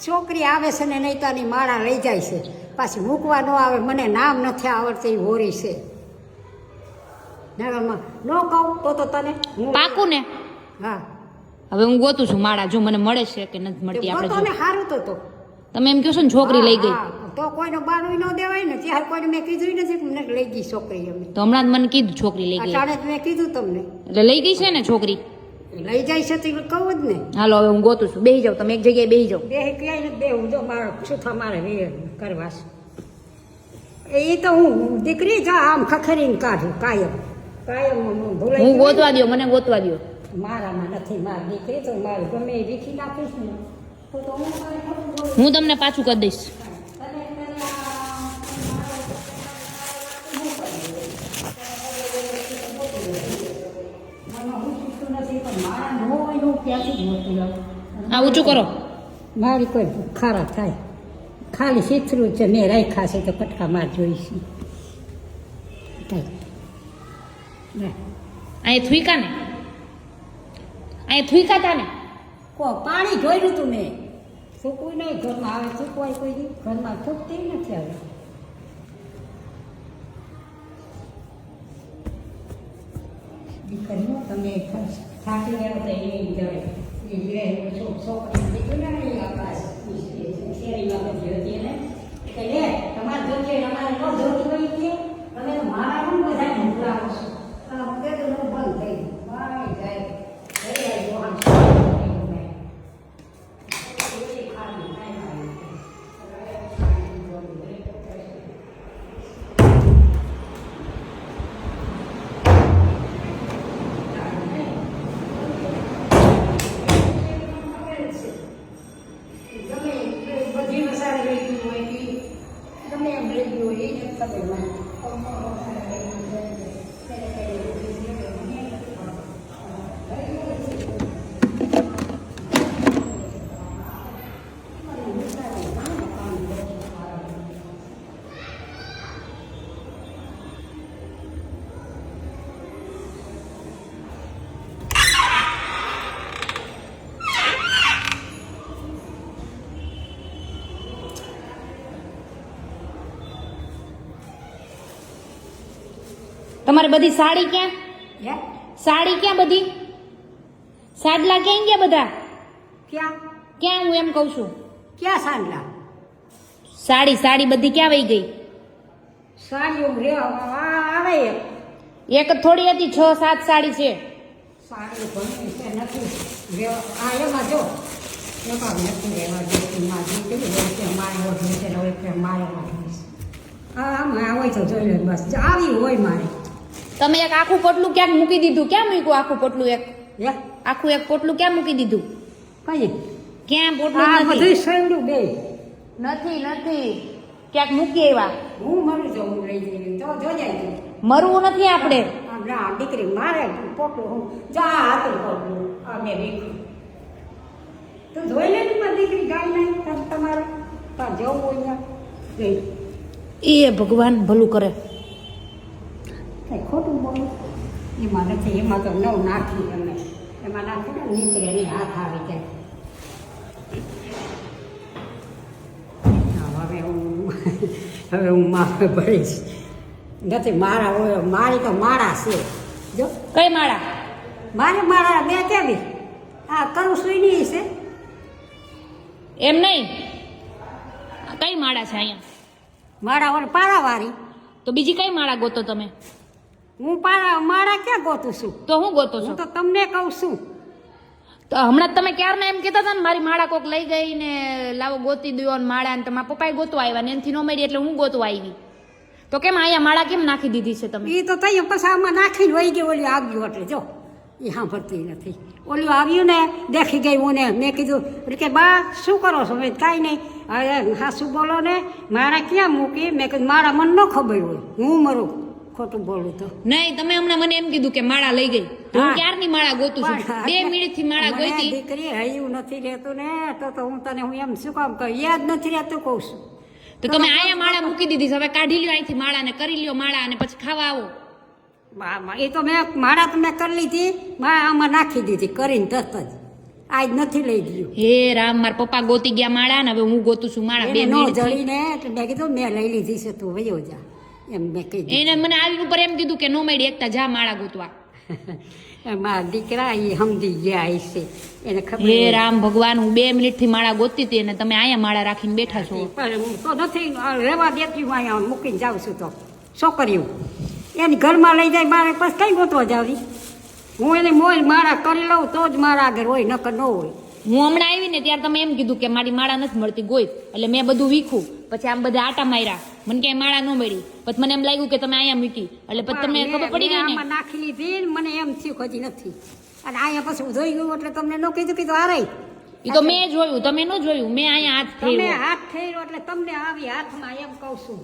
છોકરી આવે છે ને નહીં તો માળા લઈ જાય છે, પાછી મૂકવા ન આવે. મને નામ નથી આવડતું, એ હોરી છે. ન કહું તો તને પાકું ને? હા, હવે હું ગોતું છું માળા, જો મને મળે છે કે નથી મળતી. આપણે સારું તો તમે એમ કહો છો ને છોકરી લઈ ગઈ, તો કોઈનો બાનું ન દેવાય ને. ત્યારે કોઈને મેં કીધું નથી કે મને લઈ ગઈ છોકરી. અમે તો હમણાં જ મને કીધું છોકરી લઈ ગઈ. અટાણે મેં કીધું તમને એટલે લઈ ગઈ છે ને છોકરી? લઈ જાય છે તો કહું જ ને. હાલો હવે હું ગોતું છું. બેસી જાવ તમે એક જગ્યાએ, બેસી જાવ. બે ક્યાંય નથી બેહું, જો મારો સુથા મારે કરવા એ તો હું દીકરી જા આમ ખખરીને કાઢું કાયમ હું ગોતવા દો, મને ગોતવા દો. મારામાં નથી મારી દીકરી, તો મારું ગમે એ વીખી નાખીશ ને તો હું તમને પાછું કરી દઈશ. આ ઊંચું કરો. મારી કોઈ ખરાબ થાય, ખાલી સીથરું છે મેં રાખ્યા છે તો કટકા માર જોઈશ. અહીં થૂકા ને, અહીં થૂકા તા ને. પાણી જોયું તું મેં, સૂકવું નહીં ઘરમાં આવે, સૂકવાય કોઈ દી ઘરમાં થૂકતી નથી આવે. દીકરીઓ તમે થાકી ગયા તો એ જડે છોકરી દીકરી ને આકાશ શેરીમાં બધી હતી એને કે લે તમારે જોજે, અમારે ન જોતી હોય કે તમે તો મારા પણ બધા મોકલાવો છો. તે તો બંધ થઈ ગયું જાય. તમારે બધી સાડી ક્યાં? સાડી ક્યાં બધી? સાડલા ક્યાં ગયા બધા? ક્યાં ક્યાં? હું એમ કઉ છું. ક્યાં સાંડલા? સાડી બધી ક્યાં વહી ગઈ? સાડીઓ રે આવે એક જ થોડી હતી, 6-7 સાડી છે. સાડીઓ ઘણી છે, નથી આ એમાં જો એમાં નથી રહેવા દેતી. મારે ઓઢવું છે હવે મારે ઓઢવું છે. આમાં હોય તો જોઈ લે બસ, આવી હોય મારે. તમે એક આખું પોટલું ક્યાંક મૂકી દીધું, ક્યાં મૂક્યું આખું પોટલું? આખું એક પોટલું ક્યાં મૂકી દીધું? કઈ ક્યાં પોટલું? બધું સૈડું બે નથી ક્યાંક મૂકી આવ્યા. હું મરું છું, હું લઈ જઈ તો જોજે. મરવું નથી આપણે. ના દીકરી મારે પોટલું હું જા હતું પોટલું અમે વીખું તું જોઈ લે ને દીકરી ગાય નહીં તમારે ત્યાં જવું હોય એ ભગવાન ભલું કરે. કઈ ખોટું બોલું એમાં નથી, એમાં તો નવ નાખી અમે એમાં નાખી ને નીકળે નહીં, હાથ આવી જાય. હવે હું મારે ભરીશ નથી. મારા હોય મારી તો માળા છે. જો કઈ માળા? મારી માળા બે કેવી આ કરું સુઈ છે. એમ નહીં, કઈ માળા છે અહીંયા? માળા વાળી પારાવાળી. તો બીજી કઈ માળા ગોતો તમે? હું માળા ક્યાં ગોતું છું? તો હું ગોતો છું? હું તો તમને કહું છું. તો હમણાં તમે ક્યારના એમ કહેતા હતા ને મારી માળા કોક લઈ ગઈ ને લાવો ગોતી દો ને માળા, ને તમારા પપ્પાએ ગોતવા આવ્યા ને એનાથી ન મળી એટલે હું ગોતવા આવી. તો કેમ અહીંયા માળા કેમ નાખી દીધી છે તમે? એ તો તઈ પછી આમાં નાખીને વહી ગઈ. ઓલી આવ્યું એટલે જો એ સાંભળતી નથી. ઓલું આવ્યું ને દેખી ગઈ હું ને મેં કીધું કે બા શું કરો છો? મેં કાંઈ નહીં. હવે હા શું બોલો ને મારા ક્યાં મૂકી? મેં કીધું મારા મન ન ખબર હોય, હું મરું ખોટું બોલું તો. નહીં, તમે હમણાં મને એમ કીધું કે માળા લઈ ગઈ. હું ક્યારની માળા ગોતું છું? 2 મિનિટથી માળા ગોતી. દીકરી હૈયું નથી રહેતું ને તો હું તને હું એમ શું કામ કહું? યાદ નથી રહેતું કહું છું. તો તમે આયા માળા મૂકી દીધી, હવે કાઢી લ્યો અહીંથી માળા ને કરી લ્યો માળા અને પછી ખાવા આવો. એ તો મેં માળા તો મેં કરી લીધી, આમાં નાખી દીધી કરીને તરત જ. આજ નથી લઈ ગયો હે રામ, મારા પપ્પા ગોતી ગયા માળા ને હવે હું ગોતું છું માળા. બે એને નો મિનિટથી. જડીને એટલે મેં કીધું મેં લઈ લીધી છે તું વયો જા એમ મેં કહી એને મને આવી ઉપર એમ કીધું કે નો મળી એકતા જા માળા ગોતવા. દીધું મારા દીકરા એ સમજી ગયા હશે એને ખબર હે રામ ભગવાન, હું 2 મિનિટથી માળા ગોતતી હતી અને તમે અહીંયા માળા રાખીને બેઠા છો. પણ હું તો નથી રહેવા દેતી હું અહીંયા મૂકીને જાઉં છું તો છોકરીઓ એની ઘરમાં લઈ જાય મારે પછી કઈ ગોતવા જાવી હું એને મોય માળા કરી લઉં તો જ મારા આગળ હોય નકર ન હોય હું હમણાં આવી ને ત્યારે તમે એમ કીધું કે મારી માળા નથી મળતી ગોઈત, એટલે મેં બધું વીખું. પછી આમ બધા આટા માર્યા, મને ક્યાંય માળા ન મળી. પછી મને એમ લાગ્યું કે તમે અહીંયા મૂકી, એટલે પછી તમને ખબર પડી ગઈ ને. આમાં નાખી લીધી ને મને એમ થયું હજી નથી અને અહીંયા પછી હું જોઈ ગયું એટલે તમને ન કીધું આ રહી એ તો મેં જોયું, તમે ન જોયું. મેં અહીંયા હાથ તમે ફેરવ્યો. હાથ ફેર્યો એટલે તમને આવી હાથમાં એમ કહું છું